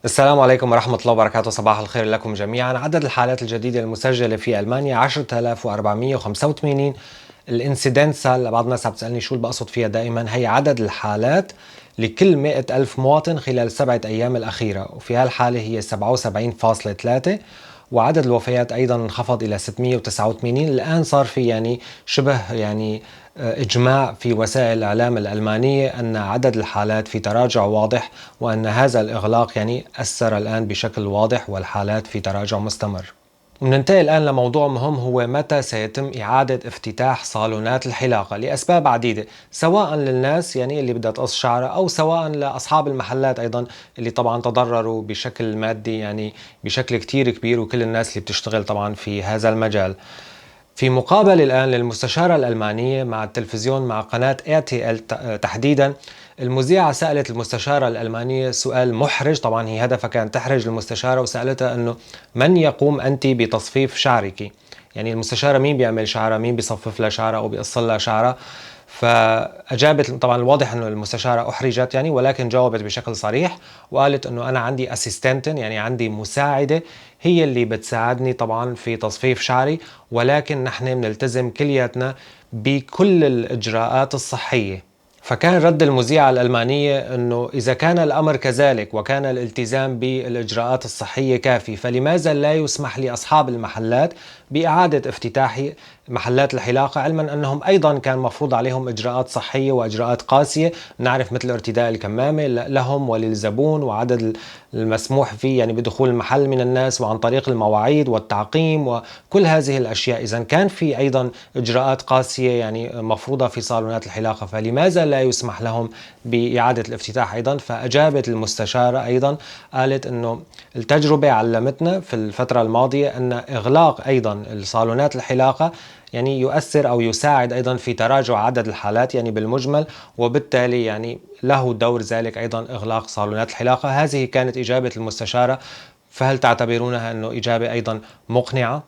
السلام عليكم ورحمة الله وبركاته. صباح الخير لكم جميعا. عدد الحالات الجديدة المسجلة في ألمانيا 10485. الانسيدنسا اللي بعض الناس عم تسألني شو اللي بقصد فيها دائما، هي عدد الحالات لكل 100 ألف مواطن خلال 7 أيام الأخيرة، وفي هالحالة هي 77.3. وعدد الوفيات أيضا انخفض إلى 689. الآن صار في شبه إجماع في وسائل الإعلام الألمانية أن عدد الحالات في تراجع واضح، وأن هذا الإغلاق أثر الآن بشكل واضح والحالات في تراجع مستمر. وننتقل الآن لموضوع مهم، هو متى سيتم إعادة افتتاح صالونات الحلاقة لأسباب عديدة، سواء للناس اللي بدها تقص شعرها، أو سواء لأصحاب المحلات أيضا اللي طبعا تضرروا بشكل مادي بشكل كتير كبير، وكل الناس اللي بتشتغل طبعا في هذا المجال. في مقابل الآن للمستشارة الألمانية مع التلفزيون مع قناة RTL تحديدا، المذيعة سألت المستشارة الألمانية سؤال محرج، طبعا هي هدفها كان تحرج المستشارة، وسألتها أنه من يقوم أنت بتصفيف شعرك؟ يعني المستشارة مين بيعمل شعرها، مين بيصفف لها شعرها أو بيقص لها شعرها؟ فأجابت، طبعا الواضح أنه المستشارة أحرجت ولكن جاوبت بشكل صريح وقالت أنه أنا عندي أسيستنت، عندي مساعدة، هي اللي بتساعدني طبعا في تصفيف شعري، ولكن نحن بنلتزم كلياتنا بكل الإجراءات الصحية. فكان رد المذيعة الألمانية أنه إذا كان الأمر كذلك وكان الالتزام بالإجراءات الصحية كافي، فلماذا لا يسمح لأصحاب المحلات بإعادة افتتاح محلات الحلاقة، علما أنهم أيضا كان مفروض عليهم إجراءات صحية وإجراءات قاسية، نعرف مثل ارتداء الكمامة لهم وللزبون، وعدد المسموح فيه بدخول المحل من الناس، وعن طريق المواعيد والتعقيم وكل هذه الأشياء. إذا كان في أيضا إجراءات قاسية مفروضة في صالونات الحلاقة، فلماذا لا يسمح لهم بإعادة الافتتاح أيضا؟ فأجابت المستشارة أيضا، قالت أنه التجربة علمتنا في الفترة الماضية أن إغلاق أيضا الصالونات الحلاقة يؤثر أو يساعد أيضا في تراجع عدد الحالات بالمجمل، وبالتالي له دور ذلك أيضا إغلاق صالونات الحلاقة. هذه كانت إجابة المستشارة، فهل تعتبرونها أنه إجابة أيضا مقنعة؟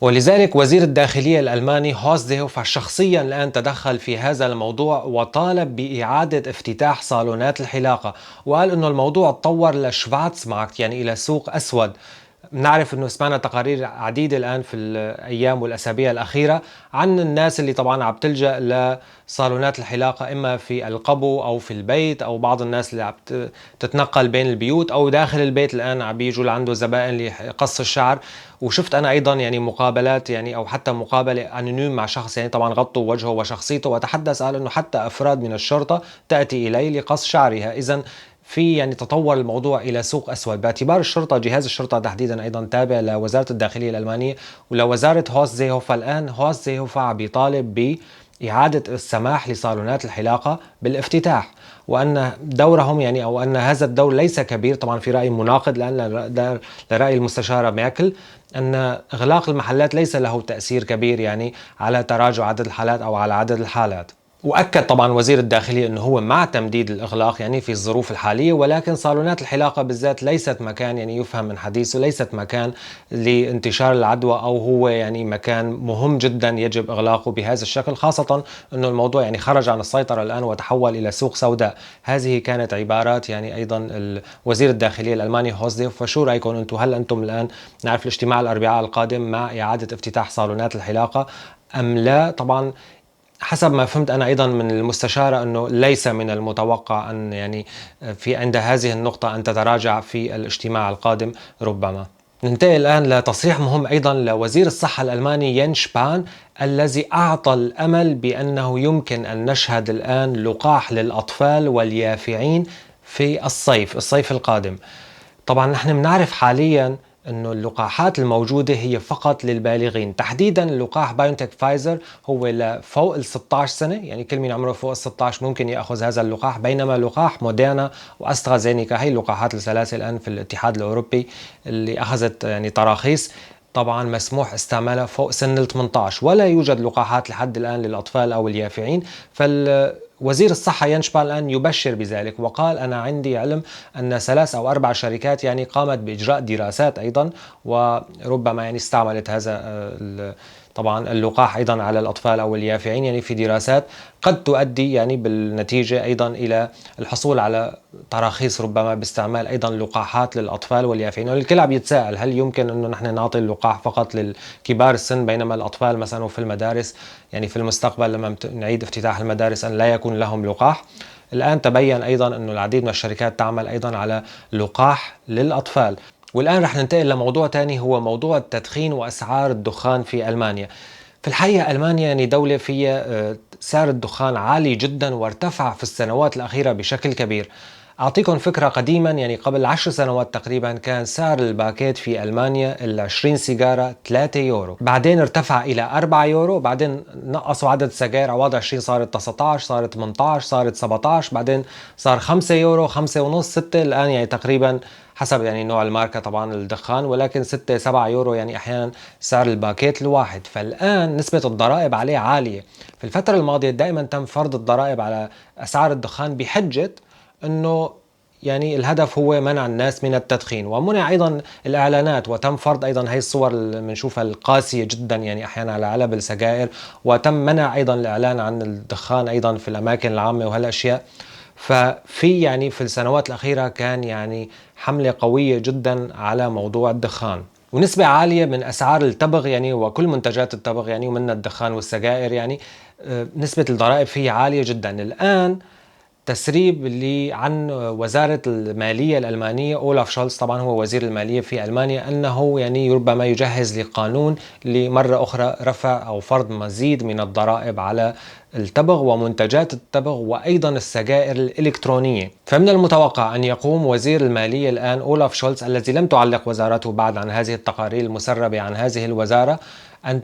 ولذلك وزير الداخلية الألماني هورست سيهوفر شخصيا الآن تدخل في هذا الموضوع وطالب بإعادة افتتاح صالونات الحلاقة، وقال أنه الموضوع تطور لشفارتس ماركت، إلى سوق أسود. نعرف أنه سمعنا تقارير عديدة الآن في الأيام والأسابيع الأخيرة عن الناس اللي طبعا عم تلجأ لصالونات الحلاقة، إما في القبو أو في البيت، أو بعض الناس اللي عم تتنقل بين البيوت أو داخل البيت الآن عم بيجوا لعنده زبائن لقص الشعر. وشفت أنا أيضا مقابلات أو حتى مقابلة أنونيم مع شخص طبعا غطوا وجهه وشخصيته وتحدث، قال أنه حتى أفراد من الشرطة تأتي إلي لقص شعرها. إذا في تطور الموضوع إلى سوق أسود، باعتبار الشرطة، جهاز الشرطة تحديدا أيضا تابع لوزارة الداخلية الألمانية ولوزارة هورست سيهوفر. الآن هورست سيهوفر عم بيطالب بإعادة السماح لصالونات الحلاقة بالافتتاح، وأن دورهم أو أن هذا الدور ليس كبير. طبعا في رأي مناقض الآن لرأي المستشارة ميركل، أن إغلاق المحلات ليس له تأثير كبير على تراجع عدد الحالات أو على عدد الحالات. وأكد طبعا وزير الداخلية أنه هو مع تمديد الإغلاق في الظروف الحالية، ولكن صالونات الحلاقة بالذات ليست مكان يفهم من حديثه، ليست مكان لانتشار العدوى، أو هو مكان مهم جدا يجب إغلاقه بهذا الشكل، خاصة أنه الموضوع خرج عن السيطرة الآن وتحول إلى سوق سوداء. هذه كانت عبارات أيضا وزير الداخلية الألماني هوزديف. فشو رأيكم أنتم؟ هل أنتم الآن، نعرف الاجتماع الأربعاء القادم، مع إعادة افتتاح صالونات الحلاقة أم لا؟ طبعا حسب ما فهمت أنا أيضا من المستشارة أنه ليس من المتوقع أن في عند هذه النقطة أن تتراجع في الاجتماع القادم ربما. ننتقل الآن لتصريح مهم أيضا لوزير الصحة الألماني ين شبان، الذي أعطى الأمل بأنه يمكن أن نشهد الآن لقاح للأطفال واليافعين في الصيف القادم. طبعا نحن بنعرف حاليا انه اللقاحات الموجودة هي فقط للبالغين، تحديدا اللقاح بايونتك فايزر هو لفوق ال 16 سنة، كل من عمره فوق ال 16 ممكن يأخذ هذا اللقاح، بينما لقاح موديرنا واسترازينيكا، هي اللقاحات الثلاثة الآن في الاتحاد الأوروبي اللي أخذت تراخيص، طبعا مسموح استعمالها فوق سن ال 18، ولا يوجد لقاحات لحد الآن للأطفال أو اليافعين. وزير الصحة ينشبال الآن يبشر بذلك، وقال أنا عندي علم أن 3 أو 4 شركات قامت بإجراء دراسات أيضا، وربما استعملت هذا طبعا اللقاح أيضا على الأطفال أو اليافعين، يعني في دراسات قد تؤدي يعني بالنتيجة أيضا إلى الحصول على تراخيص ربما باستعمال أيضا لقاحات للأطفال واليافعين. والكل عم يتساءل هل يمكن أنه نحن نعطي اللقاح فقط للكبار السن، بينما الأطفال مثلا في المدارس يعني في المستقبل لما نعيد افتتاح المدارس أن لا يكون لهم لقاح. الآن تبين أيضا أنه العديد من الشركات تعمل أيضا على لقاح للأطفال. والآن رح ننتقل لموضوع تاني، هو موضوع التدخين وأسعار الدخان في ألمانيا. في الحقيقة ألمانيا يعني دولة فيها سعر الدخان عالي جدا وارتفع في السنوات الأخيرة بشكل كبير. أعطيكم فكرة، قديما يعني قبل 10 سنوات تقريبا كان سعر الباكيت في ألمانيا 20 سيجارة 3 يورو، بعدين ارتفع إلى 4 يورو، بعدين نقصوا عدد السجاير، عوض 20 صارت 19، صارت 18، صارت 17، بعدين صار 5 يورو، 5 ونص، 6، الآن يعني تقريبا حسب يعني نوع الماركة طبعا الدخان، ولكن 6 7 يورو يعني أحيانا سعر الباكيت الواحد. فالآن نسبة الضرائب عليه عالية. في الفترة الماضية دائما تم فرض الضرائب على أسعار الدخان بحجة انه يعني الهدف هو منع الناس من التدخين، ومنع ايضا الاعلانات، وتم فرض ايضا هي الصور اللي بنشوفها القاسيه جدا يعني احيانا على علب السجائر، وتم منع ايضا الاعلان عن الدخان ايضا في الاماكن العامه وهالاشياء. ففي يعني في السنوات الاخيره كان يعني حمله قويه جدا على موضوع الدخان، ونسبة عالية من أسعار التبغ يعني وكل منتجات التبغ يعني ومنها الدخان والسجائر يعني نسبة الضرائب فيه عالية جدا. الآن تسريب اللي عن وزارة المالية الألمانية، أولاف شولز طبعا هو وزير المالية في ألمانيا، أنه يعني ربما يجهز لقانون لمرة أخرى رفع أو فرض مزيد من الضرائب على التبغ ومنتجات التبغ وأيضا السجائر الإلكترونية. فمن المتوقع أن يقوم وزير المالية الآن أولاف شولز، الذي لم تعلق وزارته بعد عن هذه التقارير المسربة عن هذه الوزارة، أن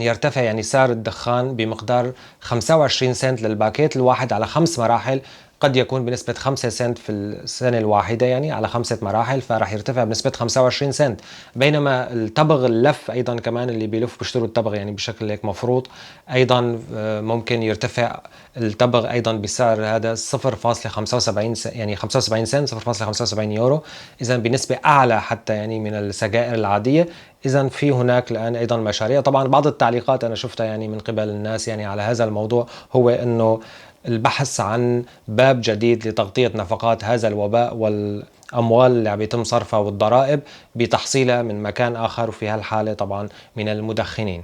يرتفع يعني سعر الدخان بمقدار 25 سنت للباكيت الواحد على 5 مراحل، قد يكون بنسبة 5 سنت في السنة الواحدة يعني على 5 مراحل، فراح يرتفع بنسبة 25 سنت. بينما التبغ اللف أيضا كمان اللي بيلف بيشتروا التبغ يعني بشكل هيك مفروض أيضا ممكن يرتفع التبغ أيضا بسعر هذا 0.75 يعني 75 سنت 0.75 يورو، إذا بنسبة أعلى حتى يعني من السجائر العادية. إذا في هناك الآن أيضا مشاريع. طبعا بعض التعليقات أنا شفتها يعني من قبل الناس يعني على هذا الموضوع هو أنه البحث عن باب جديد لتغطية نفقات هذا الوباء والأموال اللي عم يتم صرفها والضرائب بتحصيلها من مكان آخر، وفي هالحالة طبعا من المدخنين.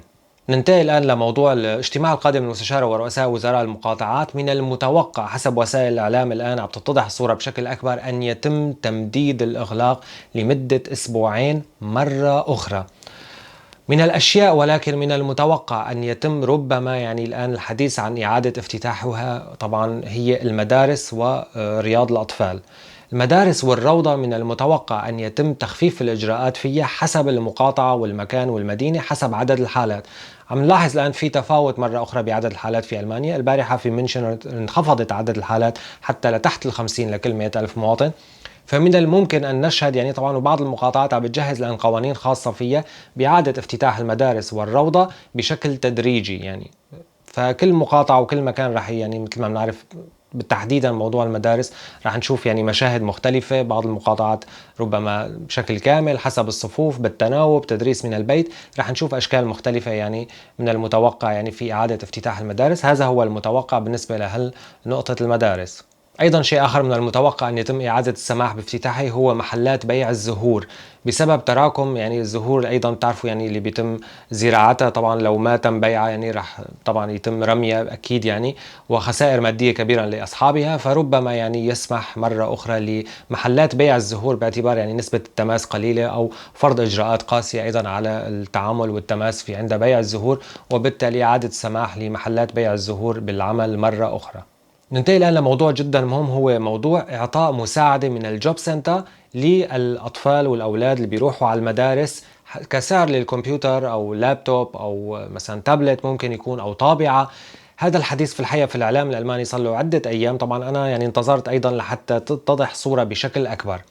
ننتقل الآن لموضوع الاجتماع القادم للمستشار ورؤساء وزراء المقاطعات. من المتوقع حسب وسائل الإعلام الآن عم تتضح الصورة بشكل أكبر أن يتم تمديد الإغلاق لمدة أسبوعين مرة أخرى. من الأشياء ولكن من المتوقع أن يتم ربما يعني الآن الحديث عن إعادة افتتاحها طبعا هي المدارس ورياض الأطفال. المدارس والروضة من المتوقع أن يتم تخفيف الإجراءات فيها حسب المقاطعة والمكان والمدينة حسب عدد الحالات. عم نلاحظ الآن في تفاوت مرة أخرى بعدد الحالات في ألمانيا. البارحة في منشن انخفضت عدد الحالات حتى لتحت 50 لكل 100,000 مواطن. فمن الممكن أن نشهد يعني طبعا، وبعض المقاطعات عم بتجهز لأن قوانين خاصة فيها بإعادة افتتاح المدارس والروضة بشكل تدريجي يعني. فكل مقاطعة وكل مكان رح يعني مثل ما بنعرف بالتحديدا موضوع المدارس رح نشوف يعني مشاهد مختلفة. بعض المقاطعات ربما بشكل كامل حسب الصفوف بالتناوب تدريس من البيت، رح نشوف أشكال مختلفة يعني. من المتوقع يعني في إعادة افتتاح المدارس، هذا هو المتوقع بالنسبة لنقطة المدارس. أيضا شيء آخر من المتوقع أن يتم إعادة السماح بافتتاحه هو محلات بيع الزهور، بسبب تراكم يعني الزهور أيضا بتعرفوا يعني اللي بيتم زراعتها طبعا لو ما تم بيعها يعني رح طبعا يتم رميها أكيد يعني، وخسائر مادية كبيرة لأصحابها. فربما يعني يسمح مرة أخرى لمحلات بيع الزهور باعتبار يعني نسبة التماس قليلة، أو فرض إجراءات قاسية أيضا على التعامل والتماس في عند بيع الزهور، وبالتالي إعادة السماح لمحلات بيع الزهور بالعمل مرة أخرى. ننتقل الآن لموضوع جدا مهم، هو موضوع إعطاء مساعدة من الجوب سنتر للأطفال والأولاد اللي بيروحوا على المدارس كسعر للكمبيوتر أو لابتوب أو مثلا تابلت ممكن يكون أو طابعة. هذا الحديث في الحقيقة في الإعلام الألماني صار له عدة أيام. طبعا أنا يعني انتظرت أيضا لحتى تتضح صورة بشكل أكبر.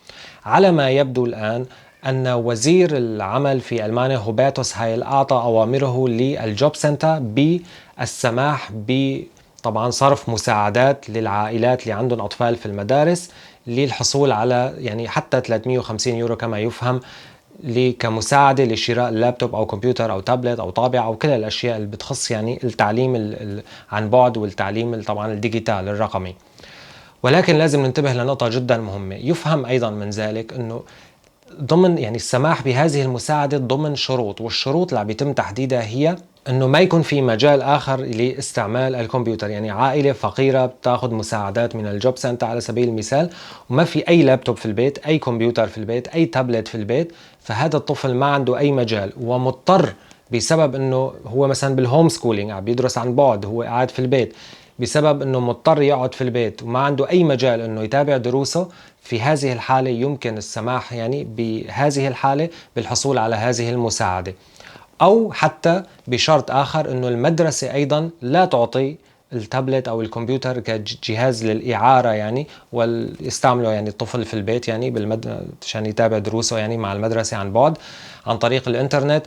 على ما يبدو الآن أن وزير العمل في ألمانيا هوبرتوس هايل أعطى أوامره للجوب سنتر بالسماح طبعا صرف مساعدات للعائلات اللي عندهم أطفال في المدارس للحصول على يعني حتى 350 يورو كما يفهم كمساعدة لشراء اللابتوب أو كمبيوتر أو تابلت أو طابعة أو كل الأشياء اللي بتخص يعني التعليم عن بعد والتعليم طبعا الديجيتال الرقمي. ولكن لازم ننتبه لنقطة جدا مهمة. يفهم أيضا من ذلك أنه ضمن يعني السماح بهذه المساعدة ضمن شروط، والشروط اللي بيتم تحديدها هي انه ما يكون في مجال اخر لاستعمال الكمبيوتر. يعني عائلة فقيرة بتاخذ مساعدات من الجوب سنتر على سبيل المثال وما في اي لابتوب في البيت، اي كمبيوتر في البيت، اي تابلت في البيت، فهذا الطفل ما عنده اي مجال ومضطر بسبب انه هو مثلا بالهوم سكولينج عم بيدرس عن بعد، هو قاعد في البيت، بسبب انه مضطر يقعد في البيت وما عنده اي مجال انه يتابع دروسه. في هذه الحالة يمكن السماح يعني بهذه الحالة بالحصول على هذه المساعدة، أو حتى بشرط آخر أنه المدرسة أيضا لا تعطي التابلت أو الكمبيوتر كجهاز للإعارة يعني، ويستعمله يعني الطفل في البيت يعني عشان يتابع دروسه يعني مع المدرسة عن بعد عن طريق الإنترنت.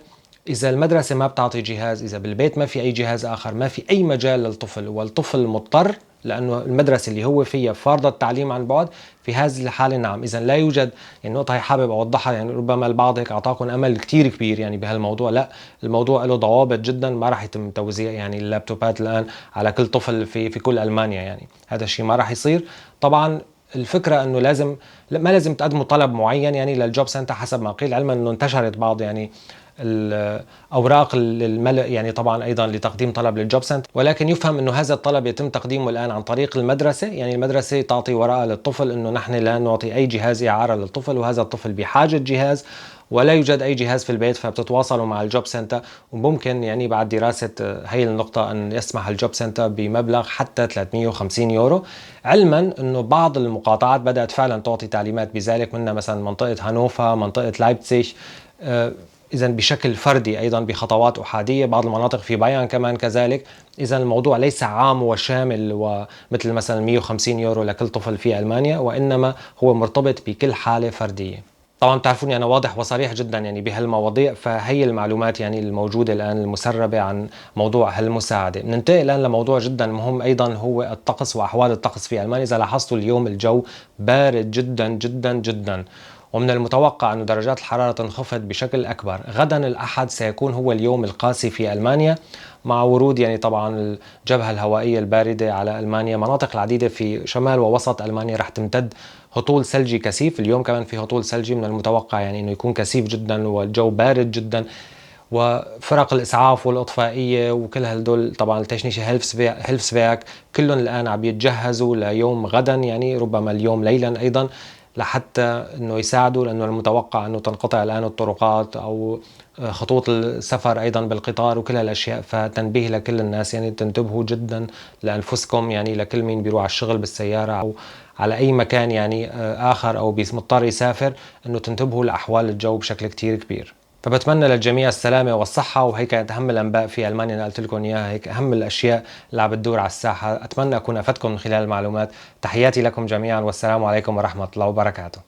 إذا المدرسة ما بتعطي جهاز، إذا بالبيت ما في أي جهاز آخر، ما في أي مجال للطفل والطفل مضطر لأنه المدرسة اللي هو فيها فارضة التعليم عن بعد، في هذه الحالة نعم إذا لا يوجد. يعني النقطة هي حابب أوضحها، يعني ربما البعض هيك أعطاكم أمل كتير كبير يعني بهالموضوع، لا، الموضوع له ضوابط جدا. ما راح يتم توزيع يعني اللابتوبات الآن على كل طفل في كل ألمانيا، يعني هذا الشيء ما راح يصير. طبعا الفكرة انه ما لازم تقدموا طلب معين يعني للجوب سنتر حسب ما قيل، علما انه انتشرت بعض يعني الاوراق للملء يعني طبعا ايضا لتقديم طلب للجوب سنتر، ولكن يفهم انه هذا الطلب يتم تقديمه الان عن طريق المدرسه. يعني المدرسه تعطي ورقه للطفل انه نحن لا نعطي اي جهاز اعاره للطفل وهذا الطفل بحاجه جهاز ولا يوجد اي جهاز في البيت، فبتتواصلوا مع الجوب سنتر. وممكن يعني بعد دراسه هي النقطه ان يسمح الجوب سنتر بمبلغ حتى 350 يورو، علما انه بعض المقاطعات بدات فعلا تعطي تعليمات بذلك، منها مثلا منطقه هانوفا، منطقه لايبتسيش، إذا بشكل فردي أيضا بخطوات أحادية. بعض المناطق في بايرن كمان كذلك. إذا الموضوع ليس عام وشامل ومثل مثلا 150 يورو لكل طفل في ألمانيا، وإنما هو مرتبط بكل حالة فردية. طبعا بتعرفوني أنا واضح وصريح جدا يعني بهالمواضيع، فهي المعلومات يعني الموجودة الآن المسربة عن موضوع هالمساعدة. ننتقل الآن لموضوع جدا مهم أيضا، هو الطقس وأحوال الطقس في ألمانيا. إذا لاحظتوا اليوم الجو بارد جدا جدا جدا، ومن المتوقع أن درجات الحرارة تنخفض بشكل أكبر. غدا الأحد سيكون هو اليوم القاسي في ألمانيا، مع ورود يعني طبعا الجبهة الهوائية الباردة على ألمانيا. مناطق العديدة في شمال ووسط ألمانيا رح تمتد هطول ثلجي كثيف. اليوم كمان في هطول ثلجي، من المتوقع يعني أنه يكون كثيف جدا والجو بارد جدا. وفرق الإسعاف والإطفائية وكل هدول طبعا التشنيشة هيلفسفياك كلهم الآن عم يتجهزوا ليوم غدا، يعني ربما اليوم ليلا أيضا، لحتى انه يساعدوا، لانه المتوقع انه تنقطع الان الطرقات او خطوط السفر ايضا بالقطار وكل هالاشياء. فتنبيه لكل الناس يعني تنتبهوا جدا لانفسكم، يعني لكل مين بيروح على الشغل بالسياره او على اي مكان يعني اخر او مضطر يسافر، انه تنتبهوا لاحوال الجو بشكل كتير كبير. فبتمنى للجميع السلامة والصحة، وهيك كانت أهم الأنباء في ألمانيا أنا قلت لكم إياها، هيك أهم الأشياء اللي عم بتدور على الساحة. أتمنى أكون أفدتكم من خلال المعلومات. تحياتي لكم جميعا والسلام عليكم ورحمة الله وبركاته.